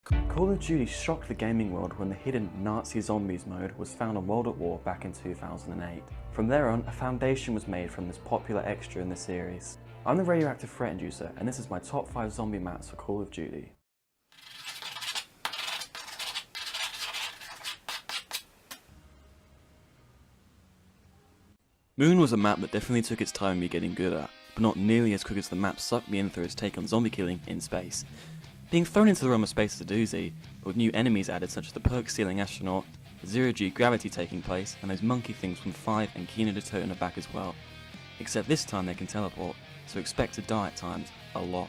Call of Duty shocked the gaming world when the hidden Nazi zombies mode was found on World at War back in 2008. From there on, a foundation was made from this popular extra in the series. I'm the Radioactive Threat Inducer, and this is my top 5 zombie maps for Call of Duty. Moon was a map that definitely took its time me getting good at, but not nearly as quick as the map sucked me in through its take on zombie killing in space. Being thrown into the realm of space is a doozy, but with new enemies added such as the perk-stealing astronaut, the zero-G gravity taking place, and those monkey things from 5 and Kino der Welt are back as well. Except this time they can teleport, so expect to die at times, a lot.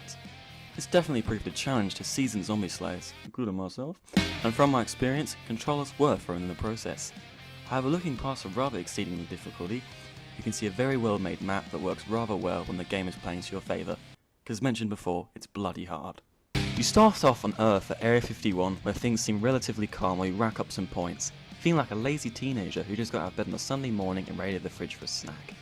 This definitely proved a challenge to seasoned zombie slayers, including myself, and from my experience, controllers were thrown in the process. However, looking past the rather exceeding the difficulty, you can see a very well made map that works rather well when the game is playing to your favour, because as mentioned before, it's bloody hard. You start off on Earth at Area 51 where things seem relatively calm while you rack up some points, feeling like a lazy teenager who just got out of bed on a Sunday morning and raided the fridge for a snack.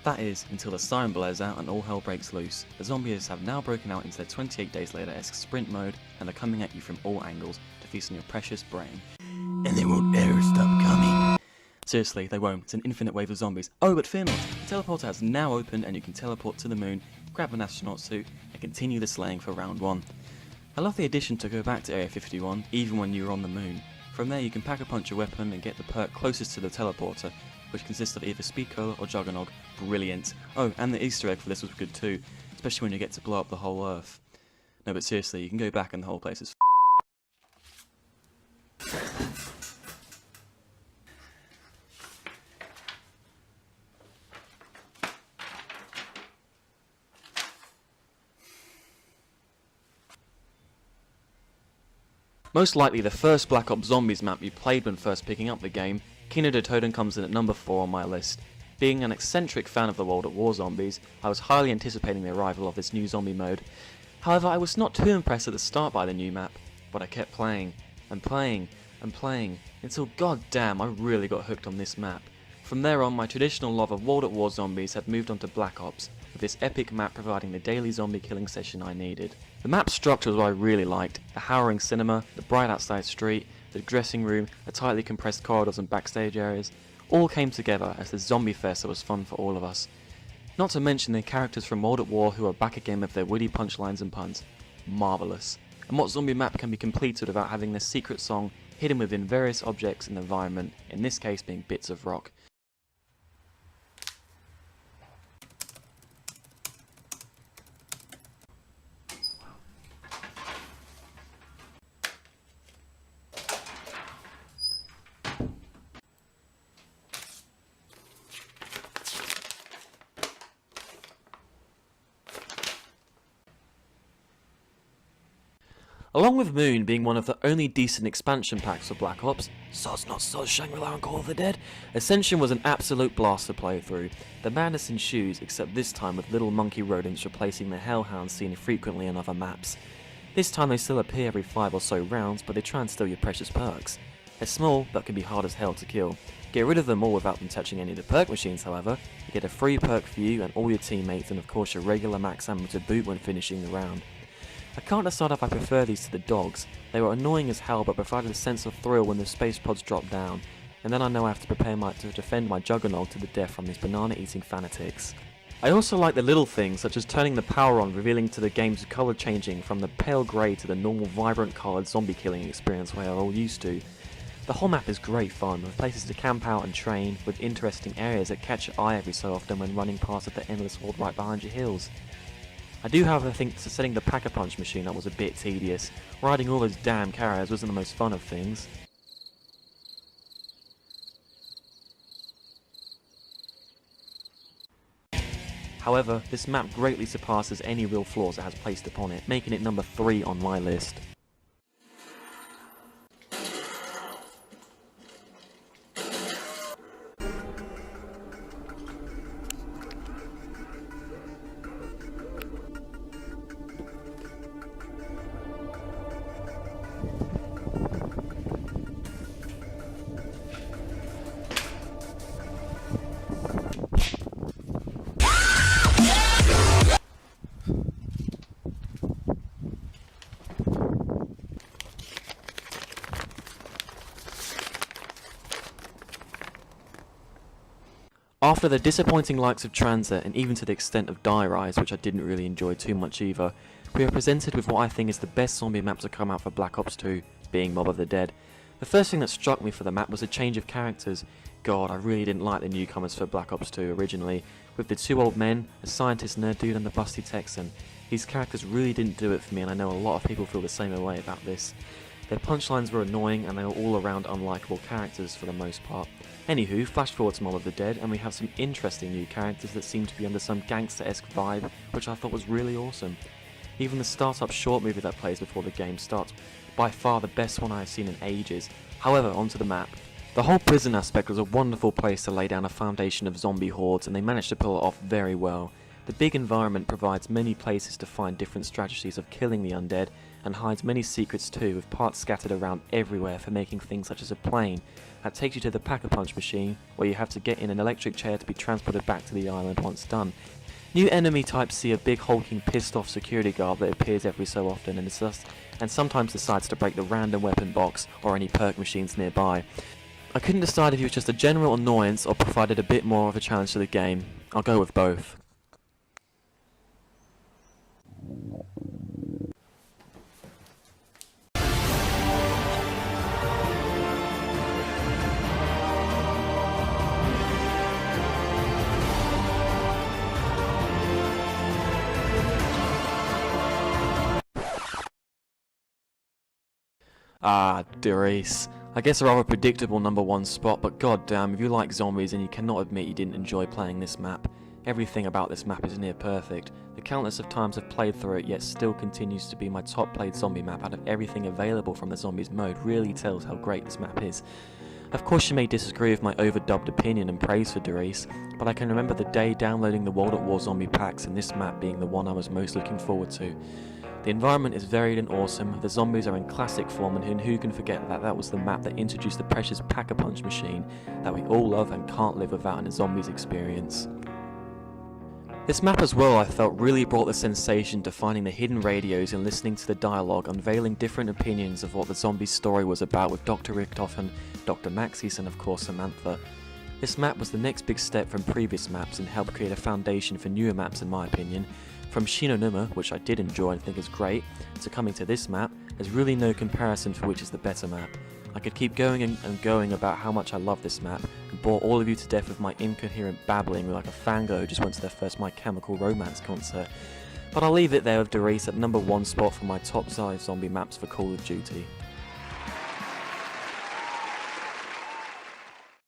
That is, until the siren blares out and all hell breaks loose. The zombies have now broken out into their 28 Days Later-esque sprint mode and are coming at you from all angles to feast on your precious brain. And they won't ever stop coming. Seriously, they won't. It's an infinite wave of zombies. Oh, but fear not. The teleporter has now opened and you can teleport to the moon, grab an astronaut suit, and continue the slaying for round 1. I love the addition to go back to Area 51, even when you're on the moon. From there you can pack a punch your weapon and get the perk closest to the teleporter, which consists of either Speed Cola or Juggernog. Brilliant. Oh, and the Easter egg for this was good too, especially when you get to blow up the whole Earth. No, but seriously, you can go back and the whole place is Most likely the first Black Ops Zombies map you played when first picking up the game, Kino der Welt comes in at number 4 on my list. Being an eccentric fan of the World at War zombies, I was highly anticipating the arrival of this new zombie mode. However, I was not too impressed at the start by the new map, but I kept playing, and playing, and playing, until goddamn I really got hooked on this map. From there on, my traditional love of World at War zombies had moved on to Black Ops, with this epic map providing the daily zombie killing session I needed. The map structure was what I really liked: the Howling Cinema, the bright outside street, the dressing room, the tightly compressed corridors and backstage areas, all came together as the zombie fest that was fun for all of us. Not to mention the characters from World at War who are back again with their witty punchlines and puns. Marvellous. And what zombie map can be completed without having their secret song hidden within various objects in the environment, in this case being bits of rock. Along with Moon being one of the only decent expansion packs for Black Ops, Soz Not Soz Shangri-La and Call of the Dead, Ascension was an absolute blast to play through. The madness ensues, except this time with little monkey rodents replacing the hellhounds seen frequently on other maps. This time they still appear every 5 or so rounds, but they try and steal your precious perks. They're small, but can be hard as hell to kill. Get rid of them all without them touching any of the perk machines, however. You get a free perk for you and all your teammates, and of course your regular max ammo to boot when finishing the round. I can't decide if I prefer these to the dogs. They were annoying as hell but provided a sense of thrill when the space pods dropped down, and then I know I have to prepare to defend my Juggernog to the death from these banana eating fanatics. I also like the little things such as turning the power on, revealing to the game's colour changing from the pale grey to the normal vibrant coloured zombie killing experience we are all used to. The whole map is great fun, with places to camp out and train, with interesting areas that catch your eye every so often when running past at the endless horde right behind your heels. I do however think setting the pack-a-punch machine up was a bit tedious. Riding all those damn carriers wasn't the most fun of things. However, this map greatly surpasses any real flaws it has placed upon it, making it number 3 on my list. After the disappointing likes of Transit, and even to the extent of Die Rise, which I didn't really enjoy too much either, we are presented with what I think is the best zombie map to come out for Black Ops 2, being Mob of the Dead. The first thing that struck me for the map was a change of characters. God, I really didn't like the newcomers for Black Ops 2 originally, with the two old men, a scientist nerd dude and the busty Texan. These characters really didn't do it for me, and I know a lot of people feel the same way about this. Their punchlines were annoying, and they were all around unlikable characters for the most part. Anywho, flash forward to Mob of the Dead, and we have some interesting new characters that seem to be under some gangster-esque vibe, which I thought was really awesome. Even the start-up short movie that plays before the game starts, by far the best one I have seen in ages. However, onto the map. The whole prison aspect was a wonderful place to lay down a foundation of zombie hordes, and they managed to pull it off very well. The big environment provides many places to find different strategies of killing the undead, and hides many secrets too, with parts scattered around everywhere for making things such as a plane that takes you to the Pack-a-Punch machine, where you have to get in an electric chair to be transported back to the island once done. New enemy types see a big hulking pissed off security guard that appears every so often and sometimes decides to break the random weapon box or any perk machines nearby. I couldn't decide if he was just a general annoyance or provided a bit more of a challenge to the game. I'll go with both. Ah, Derice. I guess a rather predictable number 1 spot, but goddamn, if you like zombies and you cannot admit you didn't enjoy playing this map, everything about this map is near perfect. The countless of times I've played through it, yet still continues to be my top played zombie map out of everything available from the zombies mode, really tells how great this map is. Of course you may disagree with my overdubbed opinion and praise for Derice, but I can remember the day downloading the World at War zombie packs and this map being the one I was most looking forward to. The environment is varied and awesome, the zombies are in classic form, and who can forget that that was the map that introduced the precious Pack-a-Punch machine that we all love and can't live without in a zombies experience. This map as well, I felt, really brought the sensation to finding the hidden radios and listening to the dialogue, unveiling different opinions of what the zombie story was about with Dr. Richtofen, Dr. Maxis and of course Samantha. This map was the next big step from previous maps and helped create a foundation for newer maps in my opinion. From Shinonuma, which I did enjoy and think is great, to coming to this map, there's really no comparison for which is the better map. I could keep going and going about how much I love this map, and bore all of you to death with my incoherent babbling like a fangirl who just went to their first My Chemical Romance concert. But I'll leave it there with Derice at number 1 spot for my top 5 zombie maps for Call of Duty.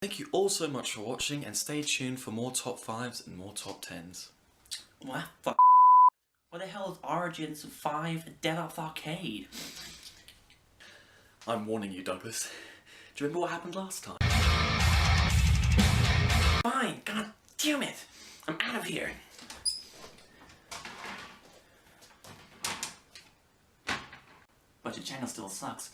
Thank you all so much for watching, and stay tuned for more top 5s and more top 10s. What? Fuck. What the hell is Origins 5 Dead Off Arcade? I'm warning you, Douglas. Do you remember what happened last time? Fine, god damn it! I'm out of here! But your channel still sucks.